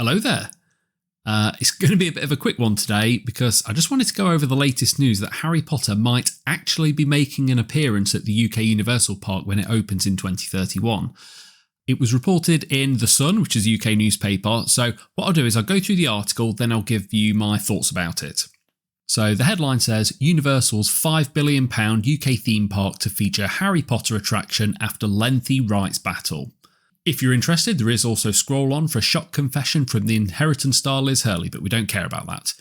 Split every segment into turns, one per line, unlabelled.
Hello there. It's going to be a bit of a quick one today because I just wanted to go over the latest news that Harry Potter might actually be making an appearance at the UK Universal Park when it opens in 2031. It was reported in The Sun, which is a UK newspaper, so what I'll do is I'll go through the article, then I'll give you my thoughts about it. So the headline says, Universal's £5 billion UK theme park to feature Harry Potter attraction after lengthy rights battle. If you're interested, there is also scroll on for a shock confession from the Inheritance star Liz Hurley, but we don't care about that.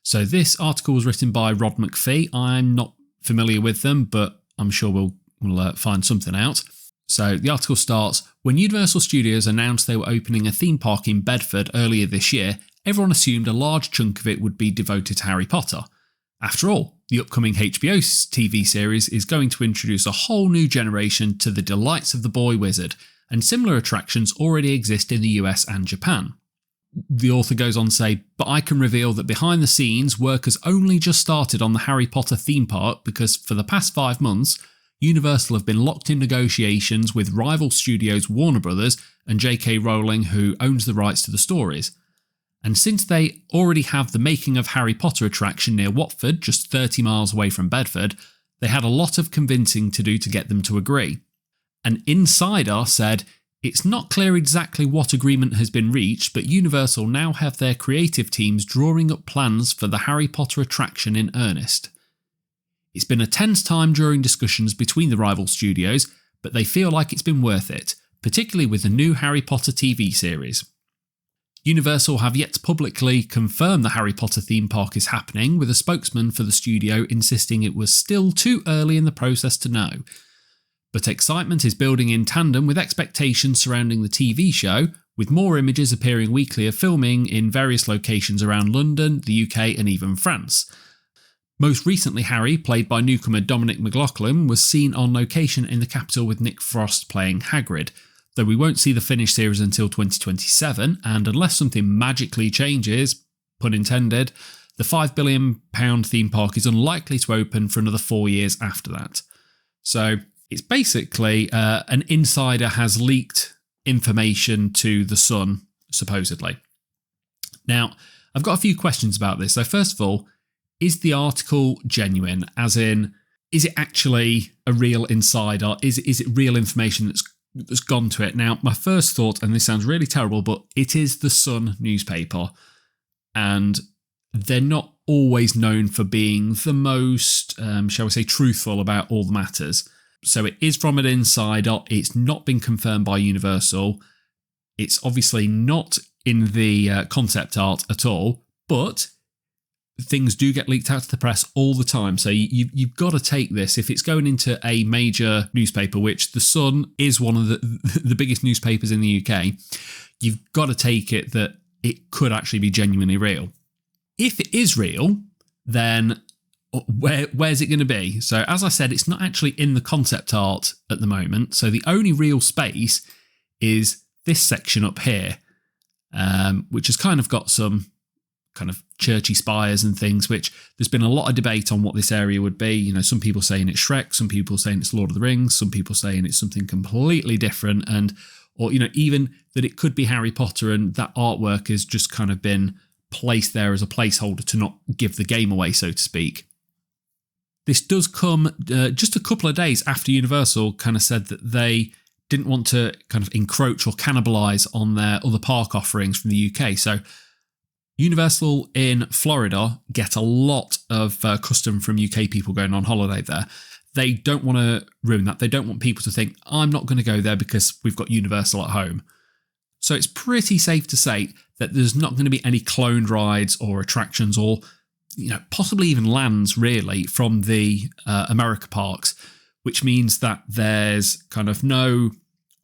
So this article was written by Rod McPhee. I'm not familiar with them, but I'm sure we'll find something out. So the article starts, when Universal Studios announced they were opening a theme park in Bedford earlier this year, everyone assumed a large chunk of it would be devoted to Harry Potter. After all, the upcoming HBO TV series is going to introduce a whole new generation to the delights of the boy wizard, and similar attractions already exist in the US and Japan. The author goes on to say, but I can reveal that behind the scenes, work has only just started on the Harry Potter theme park because for the past 5 months, Universal have been locked in negotiations with rival studios Warner Brothers and J.K. Rowling, who owns the rights to the stories. And since they already have the Making of Harry Potter attraction near Watford, just 30 miles away from Bedford, they had a lot of convincing to do to get them to agree. An insider said, it's not clear exactly what agreement has been reached, but Universal now have their creative teams drawing up plans for the Harry Potter attraction in earnest. It's been a tense time during discussions between the rival studios, but they feel like it's been worth it, particularly with the new Harry Potter TV series. Universal have yet to publicly confirm the Harry Potter theme park is happening, with a spokesman for the studio insisting it was still too early in the process to know. But excitement is building in tandem with expectations surrounding the TV show, with more images appearing weekly of filming in various locations around London, the UK and even France. Most recently, Harry, played by newcomer Dominic McLaughlin, was seen on location in the capital with Nick Frost playing Hagrid, though we won't see the finished series until 2027, and unless something magically changes, pun intended, the £5 billion theme park is unlikely to open for another 4 years after that. So it's basically an insider has leaked information to The Sun, supposedly. Now, I've got a few questions about this. So first of all, is the article genuine? As in, is it actually a real insider? Is it real information that's gone to it? Now, my first thought, and this sounds really terrible, but it is the Sun newspaper. And they're not always known for being the most, shall we say, truthful about all the matters. So it is from an insider. It's not been confirmed by Universal. It's obviously not in the concept art at all, but things do get leaked out to the press all the time. So you've got to take this. If it's going into a major newspaper, which The Sun is one of the biggest newspapers in the UK, you've got to take it that it could actually be genuinely real. If it is real, then where's it going to be? So as I said, it's not actually in the concept art at the moment. So the only real space is this section up here, which has kind of got some kind of churchy spires and things, which there's been a lot of debate on what this area would be. You know, some people saying it's Shrek, some people saying it's Lord of the Rings, some people saying it's something completely different, or you know, even that it could be Harry Potter and that artwork has just kind of been placed there as a placeholder to not give the game away, so to speak. This does come just a couple of days after Universal kind of said that they didn't want to kind of encroach or cannibalise on their other park offerings from the UK. So Universal in Florida get a lot of custom from UK people going on holiday there. They don't want to ruin that. They don't want people to think, I'm not going to go there because we've got Universal at home. So it's pretty safe to say that there's not going to be any cloned rides or attractions or, you know, possibly even lands really from the America parks, which means that there's kind of no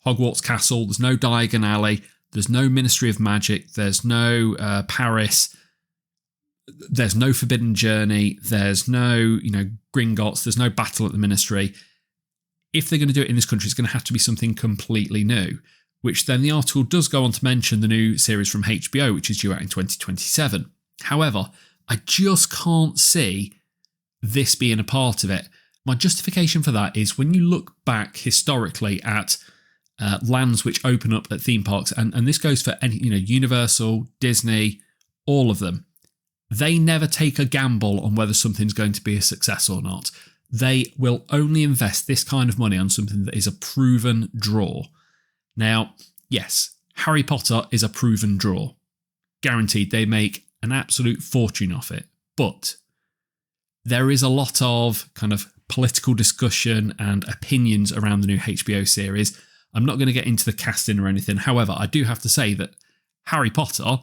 Hogwarts Castle, there's no Diagon Alley, there's no Ministry of Magic, there's no Paris, there's no Forbidden Journey, there's no, you know, Gringotts, there's no Battle at the Ministry. If they're going to do it in this country, it's going to have to be something completely new, which then the article does go on to mention the new series from HBO, which is due out in 2027. However, I just can't see this being a part of it. My justification for that is when you look back historically at lands which open up at theme parks, and this goes for any, Universal, Disney, all of them. They never take a gamble on whether something's going to be a success or not. They will only invest this kind of money on something that is a proven draw. Now, yes, Harry Potter is a proven draw. Guaranteed, they make an absolute fortune off it. But there is a lot of kind of political discussion and opinions around the new HBO series. I'm not going to get into the casting or anything. However, I do have to say that Harry Potter,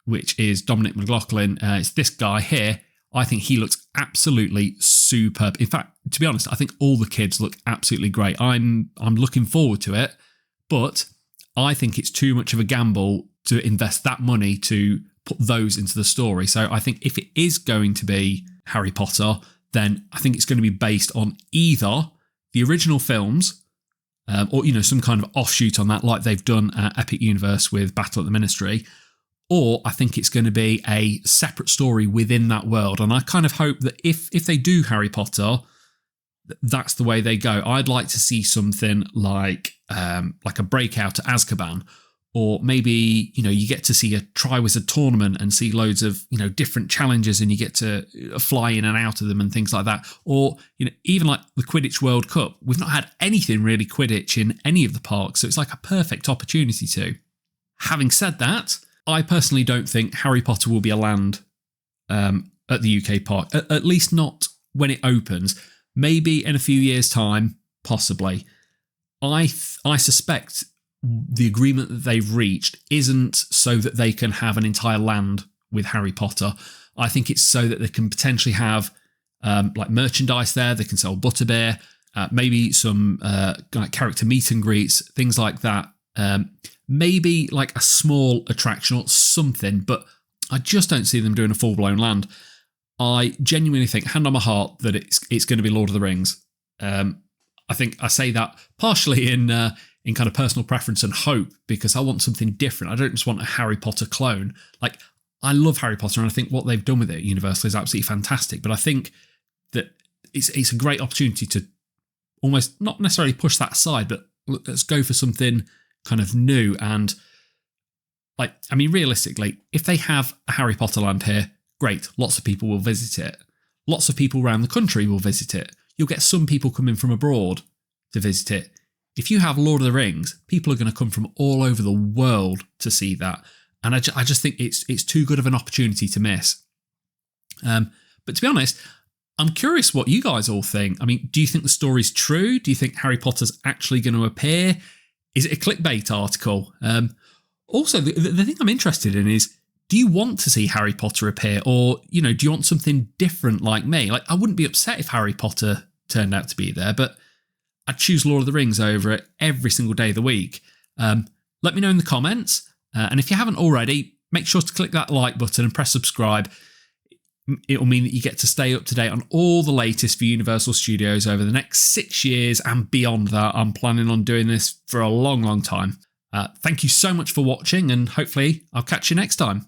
which is Dominic McLaughlin, it's this guy here. I think he looks absolutely superb. In fact, to be honest, I think all the kids look absolutely great. I'm looking forward to it, but I think it's too much of a gamble to invest that money to put those into the story. So I think if it is going to be Harry Potter, then I think it's going to be based on either the original films or, some kind of offshoot on that, like they've done at Epic Universe with Battle at the Ministry, or I think it's going to be a separate story within that world. And I kind of hope that if they do Harry Potter, that's the way they go. I'd like to see something like a breakout at Azkaban, or maybe, you get to see a Triwizard tournament and see loads of, different challenges, and you get to fly in and out of them and things like that. Or, even like the Quidditch World Cup. We've not had anything really Quidditch in any of the parks, so it's like a perfect opportunity to. Having said that, I personally don't think Harry Potter will be a land at the UK park, at least not when it opens. Maybe in a few years' time, possibly. I suspect the agreement that they've reached isn't so that they can have an entire land with Harry Potter. I think it's so that they can potentially have like merchandise there. They can sell butterbeer, maybe some like character meet and greets, things like that. Maybe like a small attraction or something, but I just don't see them doing a full-blown land. I genuinely think, hand on my heart, that it's going to be Lord of the Rings. I think I say that partially in kind of personal preference and hope, because I want something different. I don't just want a Harry Potter clone. Like, I love Harry Potter, and I think what they've done with it at Universal is absolutely fantastic. But I think that it's a great opportunity to almost not necessarily push that aside, but let's go for something kind of new. And realistically, if they have a Harry Potter land here, great, lots of people will visit it. Lots of people around the country will visit it. You'll get some people coming from abroad to visit it. If you have Lord of the Rings, people are going to come from all over the world to see that. And I just think it's too good of an opportunity to miss. But to be honest, I'm curious what you guys all think. Do you think the story's true? Do you think Harry Potter's actually going to appear? Is it a clickbait article? Also, the thing I'm interested in is, do you want to see Harry Potter appear? Or, do you want something different like me? Like, I wouldn't be upset if Harry Potter turned out to be there, but I'd choose Lord of the Rings over it every single day of the week. Let me know in the comments. And if you haven't already, make sure to click that like button and press subscribe. It will mean that you get to stay up to date on all the latest for Universal Studios over the next 6 years and beyond that. I'm planning on doing this for a long, long time. Thank you so much for watching, and hopefully I'll catch you next time.